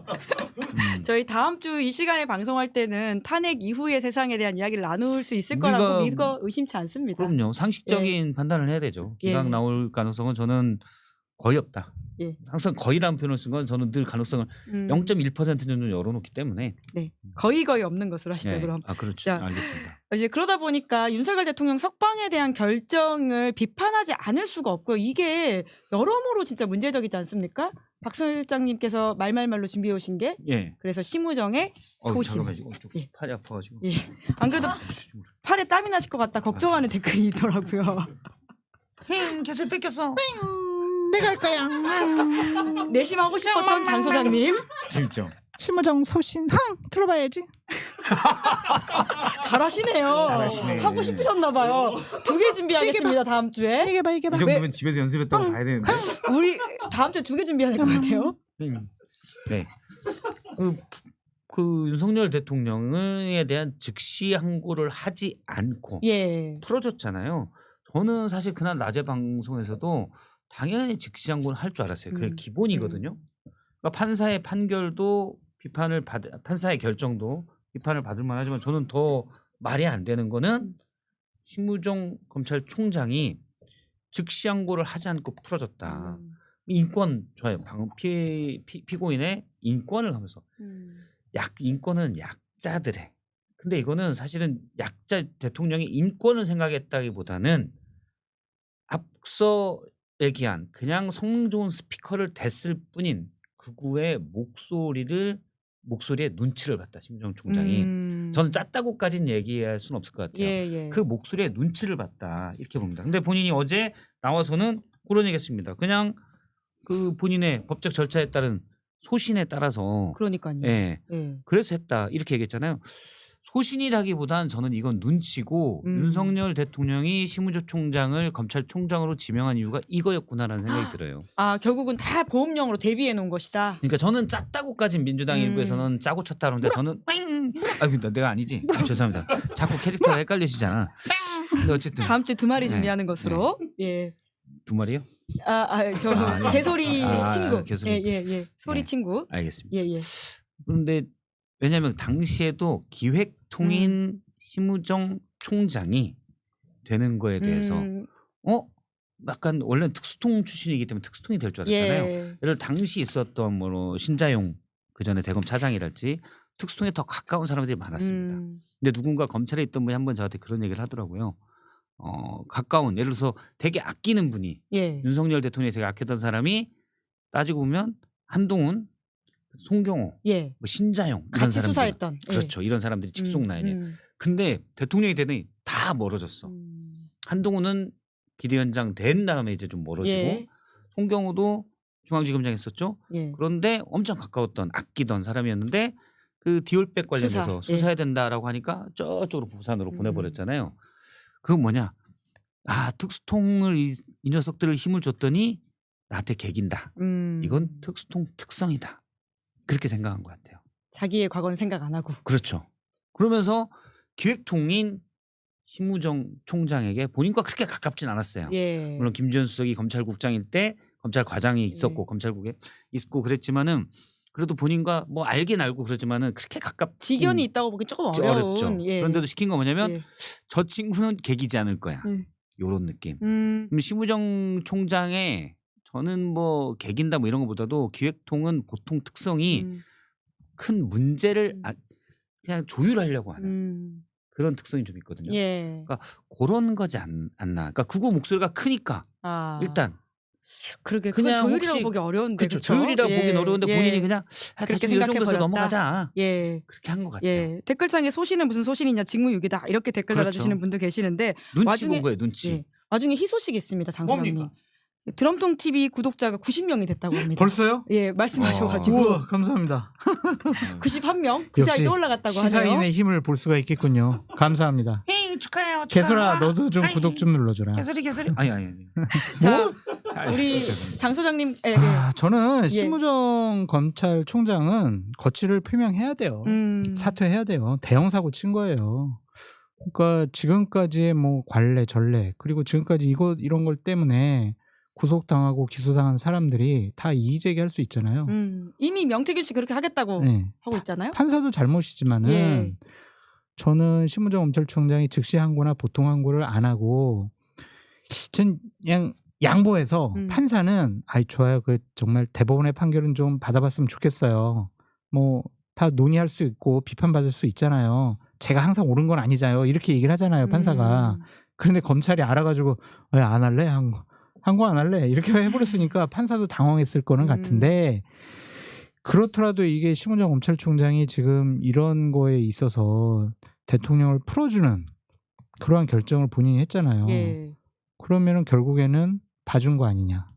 저희 다음 주 이 시간에 방송할 때는 탄핵 이후의 세상에 대한 이야기를 나눌 수 있을 우리가 거라고 믿고 의심치 않습니다. 그럼요. 상식적인 판단을 해야 되죠. 기각 예. 나올 가능성은 저는 거의 없다. 예. 항상 거의라는 표현을 쓴 건 저는 늘 가능성을 0.1% 정도 열어놓기 때문에. 네. 거의 없는 것으로 하시죠. 네. 그럼. 아 그렇죠. 자, 알겠습니다. 이제 그러다 보니까 윤석열 대통령 석방에 대한 결정을 비판하지 않을 수가 없고요. 이게 여러모로 진짜 문제적이지 않습니까? 박 실장님께서 말말말로 준비해 오신 게 예. 그래서 심우정의 소신. 잠깐만, 좀 예. 팔이 아파가지고. 예. 안 그래도 팔에 땀이 나실 것 같다 걱정하는 댓글이 있더라고요. 개수 뺏겼어. 내가 할 거야. 내심하고 싶었던 장 소장님 재밌죠. 심우정 소신 들어봐야지. 잘하시네요. 잘하시네. 하고 싶으셨나 봐요. 2개 준비하겠습니다. 다음 주에. 이게 봐. 이 정도면 집에서 연습했다고 봐야 되는데. 우리 다음 주에 2개 준비해야 될 것 같아요. 네. 그 윤석열 대통령에 대한 즉시 항고를 하지 않고 예. 풀어줬잖아요. 저는 사실 그날 낮에 방송에서도 당연히 즉시 항고를 할 줄 알았어요. 그게 기본이거든요. 그러니까 판사의 판결도 판사의 결정도 비판을 받을 만하지만 저는 더 말이 안 되는 거는 심우정 검찰총장이 즉시 항고를 하지 않고 풀어줬다. 인권 좋아요. 피고인의 인권을 하면서 인권은 약자들의. 근데 이거는 사실은 약자 대통령이 인권을 생각했다기보다는 앞서 얘기한 그냥 성능 좋은 스피커를 댔을 뿐인 극우의 목소리에 눈치를 봤다. 심우정 총장이. 저는 짰다고까지는 얘기할 수는 없을 것 같아요. 예. 그 목소리에 눈치를 봤다 이렇게 봅니다. 근데 본인이 어제 나와서는 그런 얘기했습니다. 그냥 그 본인의 법적 절차에 따른 소신에 따라서 그러니까요. 예. 예. 그래서 했다 이렇게 얘기했잖아요. 소신이라기보단 저는 이건 눈치고 윤석열 대통령이 심우정 총장을 검찰총장으로 지명한 이유가 이거였구나라는 생각이 들어요. 아 결국은 다 보험용으로 대비해 놓은 것이다. 그러니까 저는 짰다고까지는 민주당 일부에서는 짜고 쳤다 그러는데 저는 아이고 내가 아니지. 죄송합니다. 자꾸 캐릭터가 헷갈리시잖아. 근데 어쨌든 다음 주 2마리 네. 준비하는 것으로. 예. 2마리요? 저는 개소리 친구. 개소리. 예. 소리 네. 친구. 알겠습니다. 예. 그런데 왜냐하면 당시에도 기획통인 심우정 총장이 되는 거에 대해서 약간 원래는 특수통 출신이기 때문에 특수통이 될 줄 알았잖아요. 예. 예를 당시 있었던 뭐 신자용 그 전에 대검 차장이랄지 특수통에 더 가까운 사람들이 많았습니다. 근데 누군가 검찰에 있던 분이 한번 저한테 그런 얘기를 하더라고요. 가까운 예를 들어서 되게 아끼는 분이 예. 윤석열 대통령이 되게 아꼈던 사람이 따지고 보면 한동훈, 송경호, 예. 뭐 신자용 이런 같이 사람들 수사했던. 그렇죠. 이런 사람들이 직속 라인에. 음. 근데 대통령이 되더니 다 멀어졌어. 한동훈은 비대위원장 된 다음에 이제 좀 멀어지고 예. 송경호도 중앙지검장 했었죠. 예. 그런데 엄청 가까웠던 아끼던 사람이었는데 그 디올백 관련해서 수사. 수사해야 된다라고 하니까 저쪽으로 부산으로 보내버렸잖아요. 그건 뭐냐? 특수통을 이 녀석들을 힘을 줬더니 나한테 개긴다. 이건 특수통 특성이다. 그렇게 생각한 것 같아요. 자기의 과거는 생각 안 하고. 그렇죠. 그러면서 기획통인 심우정 총장에게 본인과 그렇게 가깝진 않았어요. 예. 물론 김지현 수석이 검찰국장일 때 검찰 과장이 있었고 검찰국에 있고 그랬지만은 그래도 본인과 뭐 알긴 알고 그러지만은 그렇게 가깝 직연이 있다고 보기 조금 어려운. 어렵죠. 예. 그런데도 시킨 거 뭐냐면 예. 저 친구는 개기지 않을 거야. 요런 느낌. 그럼 심우정 총장의 저는 뭐 개긴다 뭐 이런 것보다도 기획통은 보통 특성이 큰 문제를 그냥 조율하려고 하는 그런 특성이 좀 있거든요. 예. 그러니까 그런 거지 않나. 그러니까 극우 목소리가 크니까 일단 그러게 그건 그냥 조율이라고 혹시 보기 어려운데 그렇죠. 그쵸? 조율이라고 예, 보기는 어려운데 예. 본인이 그냥 그렇게 대충 이 정도에서 생각해버렸다. 넘어가자. 예. 그렇게 한 것 같아요. 예, 댓글창에 소신은 무슨 소신이냐 직무유기다 이렇게 댓글 그렇죠. 달아주시는 분도 계시는데 눈치 와중에- 본 거예요. 눈치. 예, 와중에 희소식이 있습니다. 장 소장님. 뭡니까? 드럼통 TV 구독자가 90명이 됐다고 합니다. 벌써요? 예, 말씀하셔가지고 우와 감사합니다. 91명 그 사이 역시 또 올라갔다고 하네요. 시사인의 힘을 볼 수가 있겠군요. 감사합니다. 헤이 축하해요. 개소라 축하합니다. 너도 좀 아이, 구독 좀 눌러줘라. 개소리. 아니. 자, 아니, 우리 죄송합니다. 장 소장님, 예, 예. 저는 예. 심우정 검찰총장은 거취를 표명해야 돼요. 사퇴해야 돼요. 대형 사고 친 거예요. 그러니까 지금까지의 뭐 관례 전례 그리고 지금까지 이런 걸 때문에 구속당하고 기소당한 사람들이 다 이의 제기할 수 있잖아요. 이미 명태균 씨 그렇게 하겠다고 네. 하고 있잖아요. 판사도 잘못이지만은 예. 저는 심우정 검찰총장이 즉시 항고나 보통 항고를 안 하고 전 그냥 양보해서 판사는 아이 좋아요. 그 정말 대법원의 판결은 좀 받아봤으면 좋겠어요. 뭐 다 논의할 수 있고 비판받을 수 있잖아요. 제가 항상 옳은 건 아니잖아요. 이렇게 얘기를 하잖아요. 판사가. 그런데 검찰이 알아가지고 왜 안 할래? 항고 안 할래? 이렇게 해버렸으니까 판사도 당황했을 거는 같은데 그렇더라도 이게 심우정 검찰총장이 지금 이런 거에 있어서 대통령을 풀어주는 그러한 결정을 본인이 했잖아요. 예. 그러면은 결국에는 봐준 거 아니냐?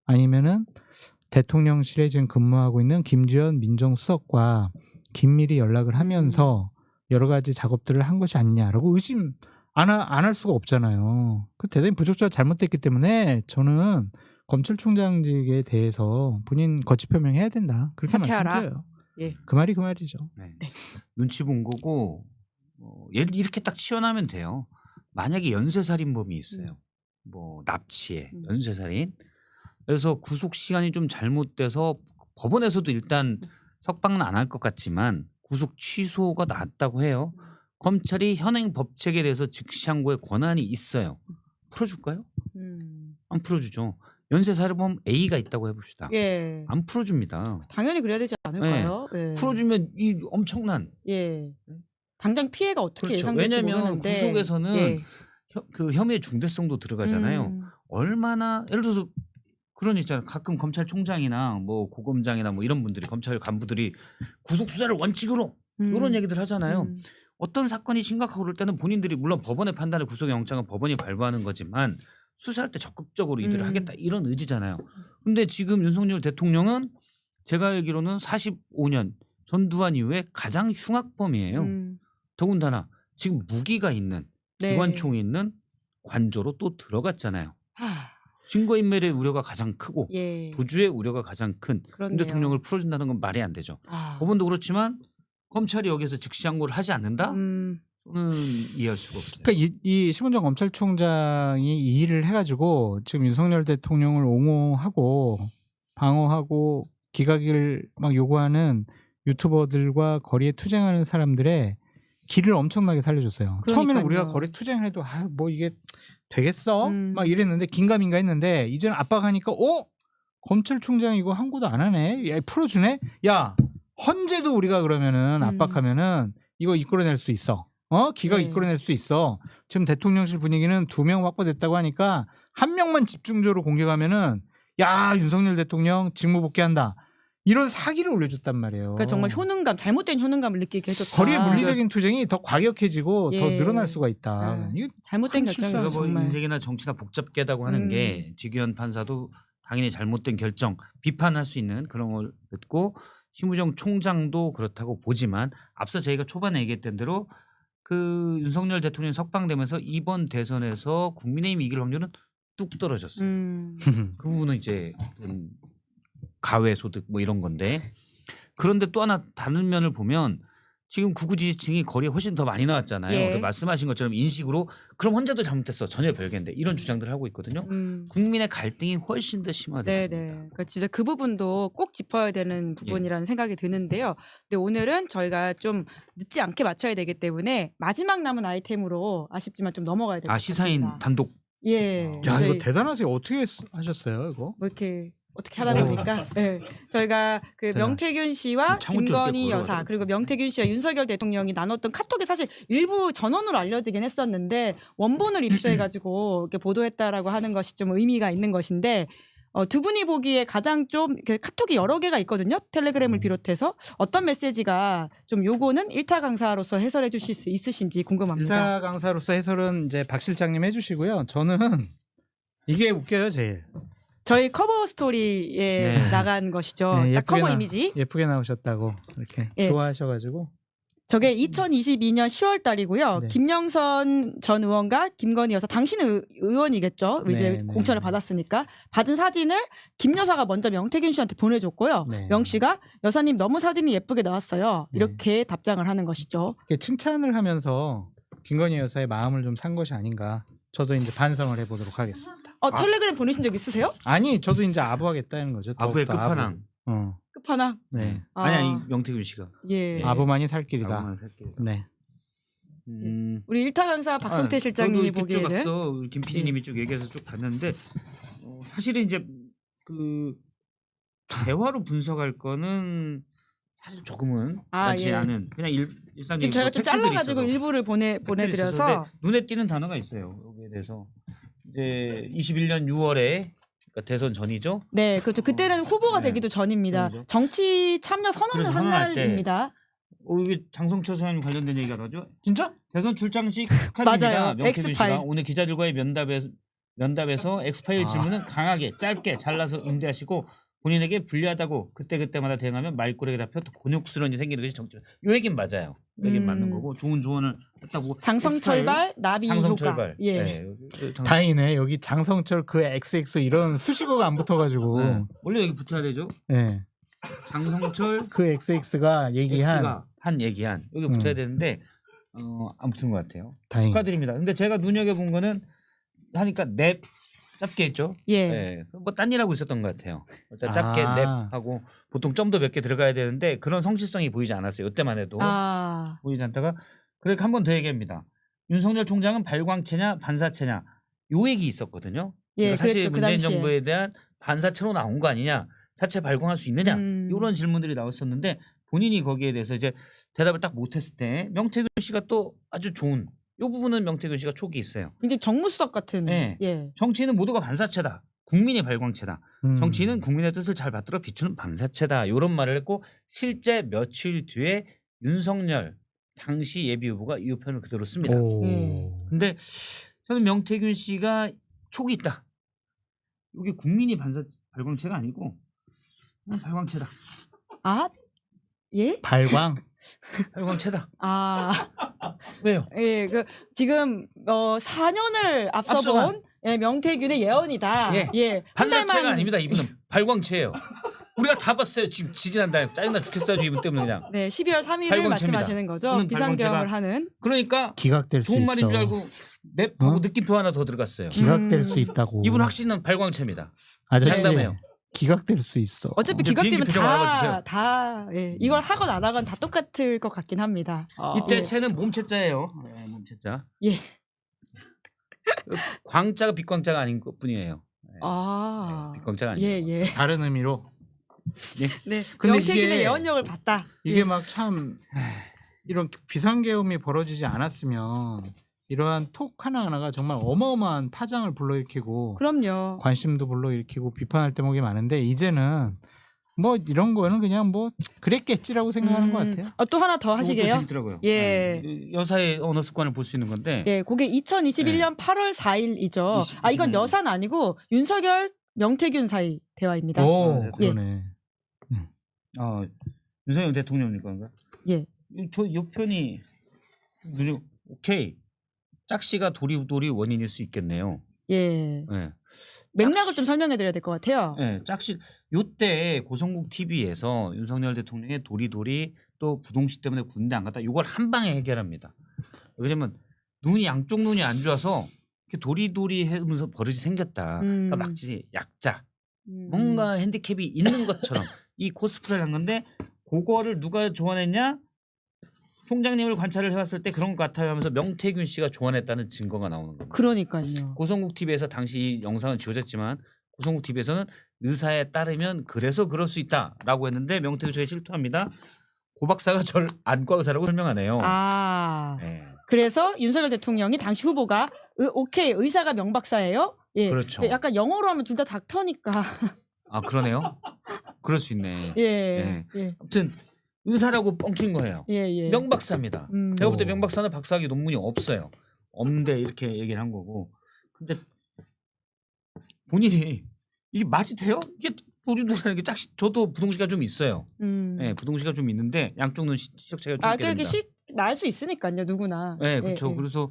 아니면은 대통령실에 지금 근무하고 있는 김주현 민정수석과 긴밀히 연락을 하면서 여러 가지 작업들을 한 것이 아니냐라고 의심 안 할 수가 없잖아요. 그 대단히 부적절하고 잘못됐기 때문에 저는 검찰총장직에 대해서 본인 거취 표명해야 된다. 그렇게 사퇴하라. 말씀드려요. 예. 그 말이 그 말이죠. 네. 눈치 본 거고 예를 이렇게 딱 치워나면 돼요. 만약에 연쇄살인범이 있어요. 뭐 납치에 연쇄살인. 그래서 구속 시간이 좀 잘못돼서 법원에서도 일단 석방은 안 할 것 같지만 구속 취소가 났다고 해요. 검찰이 현행 법책에 대해서 즉시 항고의 권한이 있어요. 풀어줄까요? 안 풀어주죠. 연쇄살인범 A가 있다고 해봅시다. 예. 안 풀어줍니다. 당연히 그래야 되지 않을까요? 예. 풀어주면 이 엄청난 예. 당장 피해가 어떻게 그렇죠. 예상될지 왜냐하면 모르는데. 구속에서는 예. 그 혐의의 중대성도 들어가잖아요. 얼마나 예를 들어서 그런 있잖아요. 가끔 검찰총장이나 뭐 고검장이나 뭐 이런 분들이 검찰 간부들이 구속 수사를 원칙으로 이런 얘기들 하잖아요. 어떤 사건이 심각하고 그럴 때는 본인들이 물론 법원의 판단을 구속영장은 법원이 발부하는 거지만 수사할 때 적극적으로 이들을 하겠다 이런 의지잖아요. 근데 지금 윤석열 대통령은 제가 알기로는 45년 전두환 이후에 가장 흉악범이에요. 더군다나 지금 무기가 있는 네. 기관총이 있는 관저로 또 들어갔잖아요. 하, 증거인멸의 우려가 가장 크고 예. 도주의 우려가 가장 큰 윤 그렇네요. 대통령을 풀어준다는 건 말이 안 되죠. 아. 법원도 그렇지만 검찰이 여기서 즉시 항고를 하지 않는다? 음. 저는 이해할 수가 없어요. 그러니까 이 심은정 검찰총장이 이 일을 해가지고 지금 윤석열 대통령을 옹호하고 방어하고 기각을 막 요구하는 유튜버들과 거리에 투쟁하는 사람들의 길을 엄청나게 살려줬어요. 처음에는 우리가 그러니까요. 거리 투쟁을 해도 뭐 이게 되겠어? 음. 막 이랬는데 긴가민가 했는데 이제는 압박하니까 검찰총장 이거 항고도 안 하네? 야, 풀어주네? 야 헌재도 우리가 그러면은 압박하면은 이거 이끌어낼 수 있어. 기각 네. 이끌어낼 수 있어. 지금 대통령실 분위기는 2명 확보됐다고 하니까 한 명만 집중적으로 공격하면은 야 윤석열 대통령 직무 복귀한다. 이런 사기를 올려줬단 말이에요. 그러니까 정말 효능감, 잘못된 효능감을 느끼게 해줬다. 거리의 물리적인 투쟁이 더 과격해지고 더 예. 늘어날 수가 있다. 이거 잘못된 큰 결정이죠. 실수죠. 그러니까 뭐 정말. 인생이나 정치나 복잡하다고 하는 게 지규현 판사도 당연히 잘못된 결정 비판할 수 있는 그런 걸 듣고 심우정 총장도 그렇다고 보지만 앞서 저희가 초반에 얘기했던 대로 그 윤석열 대통령이 석방되면서 이번 대선에서 국민의힘 이길 확률은 뚝 떨어졌어요. 그 부분은 이제 가외소득 뭐 이런 건데 그런데 또 하나 다른 면을 보면 지금 구구 지지층이 거리에 훨씬 더 많이 나왔잖아요. 예. 말씀하신 것처럼 인식으로 그럼 헌재도 잘못했어 전혀 별개인데 이런 주장들을 하고 있거든요. 국민의 갈등이 훨씬 더 심화됐습니다. 네네. 그러니까 진짜 그 부분도 꼭 짚어야 되는 부분이라는 생각이 드는데요. 근데 오늘은 저희가 좀 늦지 않게 맞춰야 되기 때문에 마지막 남은 아이템으로 아쉽지만 좀 넘어가야 될 것 같습니다. 시사인 단독 예. 야 저희 이거 대단하세요. 어떻게 하셨어요 이거? 뭐 이렇게 어떻게 하다 보니까 저희가 그 대단하시다. 명태균 씨와 창문 김건희 뚫게 여사 걸어가지고. 그리고 명태균 씨와 윤석열 대통령이 나눴던 카톡이 사실 일부 전원으로 알려지긴 했었는데 원본을 입수해가지고 이렇게 보도했다라고 하는 것이 좀 의미가 있는 것인데 두 분이 보기에 가장 좀 이렇게 카톡이 여러 개가 있거든요. 텔레그램을 비롯해서 어떤 메시지가 좀 요거는 일타 강사로서 해설해 주실 수 있으신지 궁금합니다. 일타 강사로서 해설은 이제 박 실장님 해주시고요. 저는 이게 웃겨요 제일. 저희 커버 스토리에 네. 나간 것이죠. 네, 딱 커버 예쁘게 이미지. 예쁘게 나오셨다고 이렇게 예. 좋아하셔가지고. 저게 2022년 10월 달이고요. 네. 김영선 전 의원과 김건희 여사, 당신은 의원이겠죠. 이제 네, 공천을 네. 받았으니까 받은 사진을 김 여사가 먼저 명태균 씨한테 보내줬고요. 네. 명 씨가 여사님 너무 사진이 예쁘게 나왔어요. 네. 이렇게 답장을 하는 것이죠. 이렇게 칭찬을 하면서 김건희 여사의 마음을 좀 산 것이 아닌가. 저도 이제 반성을 해보도록 하겠습니다. 텔레그램 보내신 적 있으세요? 아니 저도 이제 아부하겠다는 거죠. 아부의 더욱더 끝판왕. 아부. 끝판왕. 네. 아니야 이 명태균 씨가. 예. 아부만이 살 길이다. 아부만 살게요. 네. 우리 일타 강사 박성태 실장님이 저도 이렇게 쭉 보기에는 앞서 김 PD님이 쭉 얘기해서 쭉 봤는데 사실은 이제 그 대화로 분석할 거는 사실 조금은 그렇지 예. 않은 그냥 지금 일상적인 저희가 좀 팩트들이 잘라가지고 있어서. 일부를 보내드려서 근데 눈에 띄는 단어가 있어요. 여기에 대해서 이제 21년 6월에 그러니까 대선 전이죠. 네, 그렇죠. 그때는 후보가 네. 되기도 전입니다. 전이죠. 정치 참여 선언을 그래서 한 선언할 때 날입니다. 이게 장성철 소장님 관련된 얘기가 나죠. 진짜? 대선 출장식 축하드립니다. 맞아요. 명태균 엑스파일. 씨가 오늘 기자들과의 면담에서 엑스파일 질문은 강하게 짧게 잘라서 응대하시고 본인에게 불리하다고 그때그때마다 대응하면 말꼬리가 잡혀 또 곤욕스러운 일이 생기는 것이 정치. 요 얘기는 맞아요. 요 얘기는 맞는 거고 좋은 조언을 했다고. 장성철발 나비 효과. 장성철발. 예. 네. 다행이네. 여기 장성철 그 XX 이런 수식어가 안 붙어가지고. 네. 원래 여기 붙어야 되죠. 네. 장성철 그 XX가 얘기한. X가 한 얘기한 여기 붙어야 되는데 안 붙은 것 같아요. 다행. 축하드립니다. 근데 제가 눈여겨 본 거는 하니까 넵 짧게 했죠. 예. 네. 뭐딴 일하고 있었던 것 같아요. 일단 짧게 아. 넵 하고 보통 점도 몇 개 들어가야 되는데 그런 성실성이 보이지 않았어요. 이때만 해도 보이지 않다가 그러니까 한 번 더 얘기합니다. 윤석열 총장은 발광체냐 반사체냐 요 얘기 있었거든요. 예, 그러니까 사실 그랬죠. 그 문재인 당시에. 정부에 대한 반사체로 나온 거 아니냐, 사체 발광할 수 있느냐 이런 질문들이 나왔었는데 본인이 거기에 대해서 이제 대답을 딱 못했을 때 명태균 씨가 또 아주 좋은 이 부분은 명태균 씨가 촉이 있어요. 굉장히 정무수석 같은. 네. 예. 정치인은 모두가 반사체다. 국민의 발광체다. 음. 정치인은 국민의 뜻을 잘 받들어 비추는 반사체다. 이런 말을 했고 실제 며칠 뒤에 윤석열 당시 예비 후보가 이 표현을 그대로 씁니다. 오. 근데 저는 명태균 씨가 촉이 있다. 이게 국민이 발광체가 아니고 그냥 발광체다. 아, 예? 발광. 발광체다. 아, 왜요? 예. 그 지금 4년을 앞서본 앞서간. 예, 명태균의 예언이다. 예. 예. 한 반사체가 달만- 아닙니다. 이분은 발광체예요. 우리가 다 봤어요. 지금 지지난달 짜증나 죽겠어요. 이분 때문에 그냥. 네, 12월 3일을 발광체입니다. 말씀하시는 거죠. 이분은 비상경험을 발광체가- 하는. 그러니까 기각될 수 좋은 있어. 말인 줄 알고 넵하고 어? 느낌표 하나 더 들어갔어요. 기각될 수 있다고. 이분 확신은 발광체입니다. 아저씨. 장담해요. 기각될 수 있어. 어차피 이제 기각되면 비행기 표정 알아봐주세요. 다 예, 이걸 하건 안 하건 다 똑같을 것 같긴 합니다. 이때 예. 채는 몸체자예요. 네, 몸체자. 예. 광자가 빛광자가 아닌 것뿐이에요. 아. 빛광자가 아니에요. 예, 예. 다른 의미로. 네. 근데 명태균의 이게- 예언력을 봤다. 이게 예. 막 참 이런 비상계엄이 벌어지지 않았으면 이러한 톡 하나하나가 정말 어마어마한 파장을 불러일으키고 그럼요. 관심도 불러일으키고 비판할 대목이 많은데 이제는 뭐 이런 거는 그냥 뭐 그랬겠지라고 생각하는 것 같아요. 또 하나 더 이것도 하시게요? 재밌더라고요. 예. 네. 여사의 언어 습관을 볼 수 있는 건데 예, 그게 2021년 8월 4일이죠. 아, 이건 21년. 여사는 아니고 윤석열, 명태균 사이 대화입니다. 오, 아, 그러네. 윤석열 대통령님 건가? 예. 저 편이 오케이. 짝씨가 도리도리 원인일 수 있겠네요. 예. 네. 맥락을 좀 설명해 드려야 될 것 같아요. 네, 짝씨 요때 고성국 TV에서 윤석열 대통령의 도리도리 또 부동시 때문에 군대 안 갔다 이걸 한 방에 해결합니다. 왜냐면 양쪽 눈이 안 좋아서 이렇게 도리도리 하면서 버릇이 생겼다. 그러니까 막지 약자 뭔가 핸디캡이 있는 것처럼 이 코스프레를 한 건데 그거를 누가 조언했냐? 총장님을 관찰을 해왔을 때 그런 것 같아요 하면서 명태균 씨가 조언했다는 증거가 나오는 겁니다. 그러니까요. 고성국 TV에서 당시 이 영상은 지워졌지만 고성국 TV에서는 의사에 따르면 그래서 그럴 수 있다라고 했는데 명태균 씨가 실토합니다. 고 박사가 절 안과 의사라고 설명하네요. 아. 네. 그래서 윤석열 대통령이 당시 후보가 오케이 의사가 명박사예요. 예. 그렇죠. 약간 영어로 하면 둘 다 닥터니까. 아 그러네요. 그럴 수 있네. 예. 예. 아무튼 의사라고 뻥친 거예요. 예. 명박사입니다. 음. 제가 볼 때 명박사는 박사학위 논문이 없어요. 없는데 이렇게 얘기를 한 거고. 근데 본인이 이게 말이 돼요? 이게 도리도리라는 게 짝시 저도 부동시가 좀 있어요. 예, 부동시가 좀 있는데 양쪽 눈 시력 차이가 좀 있게 그게 됩니다. 날 수 있으니까요, 누구나. 네, 그렇죠. 예. 그래서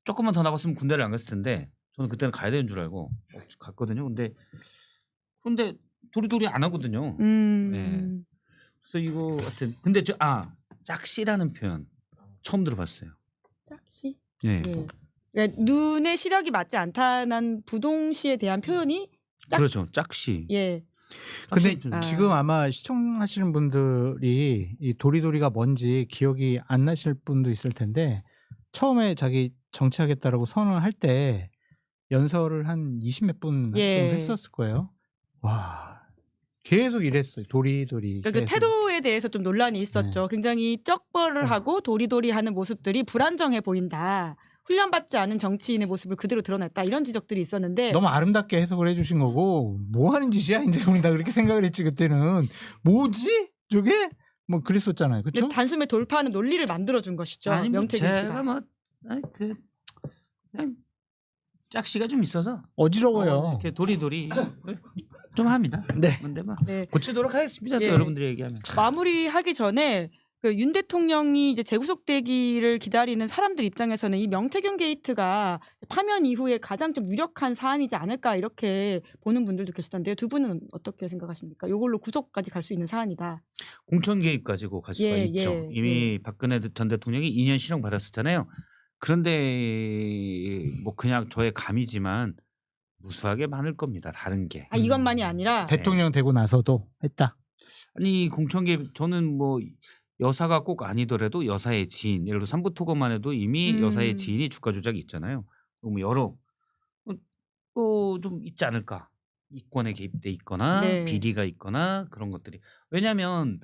조금만 더 남았으면 군대를 안 갔을 텐데 저는 그때는 가야 되는 줄 알고 갔거든요. 그런데 도리도리 안 하거든요. 네. 그래서 이거 하여튼 근데 짝시라는 표현 처음 들어봤어요. 짝시? 예. 예. 그러니까 눈의 시력이 맞지 않다는 부동시에 대한 표현이 그렇죠. 짝시. 예. 근데 아. 지금 아마 시청하시는 분들이 이 도리도리가 뭔지 기억이 안 나실 분도 있을 텐데 정에 자기 정치하겠다라고 선언할 때 연설을 한 20몇 분 정도 예. 했었을 거예요. 와, 계속 이랬어요. 도리도리. 그러니까 그 계속. 태도에 대해서 좀 논란이 있었죠. 굉장히 쩍벌을 하고 도리도리하는 모습들이 불안정해 보인다. 훈련받지 않은 정치인의 모습을 그대로 드러냈다. 이런 지적들이 있었는데 너무 아름답게 해석을 해주신 거고 뭐 하는 짓이야 이제 우리 나 그렇게 생각을 했지 그때는. 뭐지 저게 뭐 그랬었잖아요. 근데 그렇죠? 단숨에 돌파하는 논리를 만들어준 것이죠. 아니 뭐 명태균 제가 씨가. 뭐 그냥 짝시가 좀 있어서 어지러워요. 이렇게 도리도리 좀 합니다. 네. 근데 뭐 네. 고치도록 하겠습니다. 또 예. 여러분들이 얘기하면. 마무리하기 전에 그 윤 대통령이 이제 재구속되기를 기다리는 사람들 입장에서는 이 명태균 게이트가 파면 이후에 가장 좀 유력한 사안이지 않을까 이렇게 보는 분들도 계시던데요. 두 분은 어떻게 생각하십니까? 이걸로 구속까지 갈 수 있는 사안이다. 공천 개입 가지고 갈 수가 예, 있죠. 예, 이미 박근혜 전 대통령이 2년 실형 받았었잖아요. 그런데 뭐 그냥 저의 감이지만 무수하게 많을 겁니다. 다른 게. 이것만이 아니라 대통령 되고 나서도 했다. 아니 공천 개입 저는 뭐 여사가 꼭 아니더라도 여사의 지인 예를 들어 삼부토건만 해도 이미 여사의 지인이 주가 조작이 있잖아요. 뭐 여러 좀 있지 않을까. 이권에 개입돼 있거나 네. 비리가 있거나 그런 것들이. 왜냐하면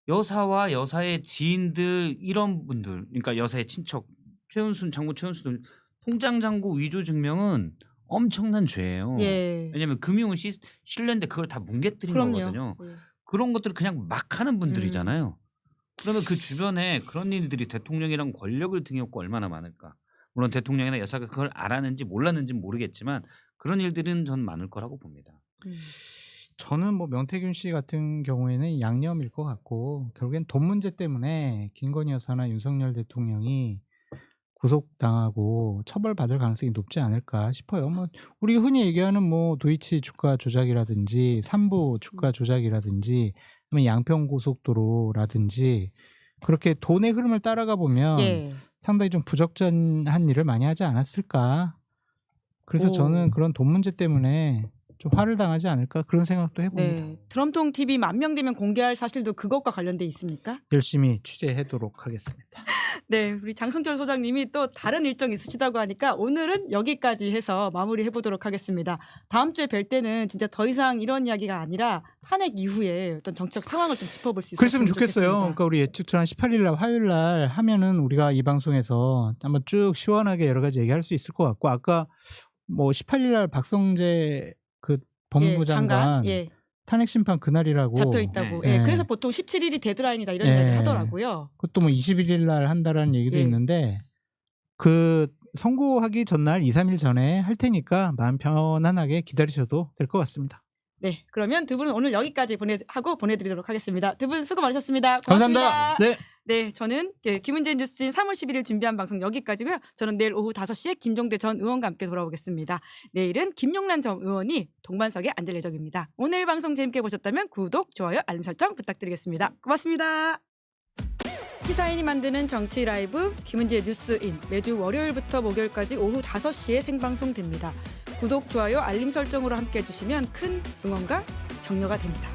여사와 여사의 지인들 이런 분들 그러니까 여사의 친척 최은순 장모 최은순 통장 잔고 위조 증명은 엄청난 죄예요. 예. 왜냐하면 금융은 신뢰인데 그걸 다 뭉개뜨린 그럼요. 거거든요. 예. 그런 것들을 그냥 막 하는 분들이잖아요. 그러면 그 주변에 그런 일들이 대통령이랑 권력을 등에 업고 얼마나 많을까. 물론 대통령이나 여사가 그걸 알았는지 몰랐는지는 모르겠지만 그런 일들은 전 많을 거라고 봅니다. 저는 뭐 명태균 씨 같은 경우에는 양념일 것 같고 결국엔 돈 문제 때문에 김건희 여사나 윤석열 대통령이 구속당하고 처벌받을 가능성이 높지 않을까 싶어요. 뭐 우리 흔히 얘기하는 뭐 도이치 주가 조작이라든지 삼부 주가 조작이라든지 아니면 양평 고속도로라든지 그렇게 돈의 흐름을 따라가 보면 예. 상당히 좀 부적절한 일을 많이 하지 않았을까. 그래서 오. 저는 그런 돈 문제 때문에 좀 화를 당하지 않을까 그런 생각도 해봅니다. 네. 드럼통 TV 만 명 되면 공개할 사실도 그것과 관련돼 있습니까? 열심히 취재하도록 하겠습니다. 네, 우리 장성철 소장님이 또 다른 일정 있으시다고 하니까 오늘은 여기까지 해서 마무리해 보도록 하겠습니다. 다음 주에 뵐 때는 진짜 더 이상 이런 이야기가 아니라 탄핵 이후에 어떤 정치적 상황을 좀 짚어볼 수 있었으면 그랬으면 좋겠어요. 좋겠습니다. 그러니까 우리 예측한 18일 날 화요일 날 하면은 우리가 이 방송에서 한번 쭉 시원하게 여러 가지 얘기할 수 있을 것 같고 아까 뭐 18일 날 박성재 그 법무부 장관 예, 탄핵 심판 그날이라고 잡혀 있다고. 네. 예, 네. 그래서 보통 17일이 데드라인이다 이런 네. 이야기를 하더라고요. 그것도 뭐 21일 날 한다라는 얘기도 예. 있는데 그 선고하기 전날 2, 3일 전에 할 테니까 마음 편안하게 기다리셔도 될 것 같습니다. 네, 그러면 두 분은 오늘 여기까지 보내드리도록 하겠습니다. 두 분 수고 많으셨습니다. 고맙습니다. 감사합니다. 네. 네, 저는 김은재 뉴스인 3월 11일 준비한 방송 여기까지고요. 저는 내일 오후 5시에 김종대 전 의원과 함께 돌아오겠습니다. 내일은 김용란 전 의원이 동반석에 앉을 예정입니다. 오늘 방송 재밌게 보셨다면 구독, 좋아요, 알림 설정 부탁드리겠습니다. 고맙습니다. 시사인이 만드는 정치 라이브 김은재 뉴스인 매주 월요일부터 목요일까지 오후 5시에 생방송됩니다. 구독, 좋아요, 알림 설정으로 함께 해주시면 큰 응원과 격려가 됩니다.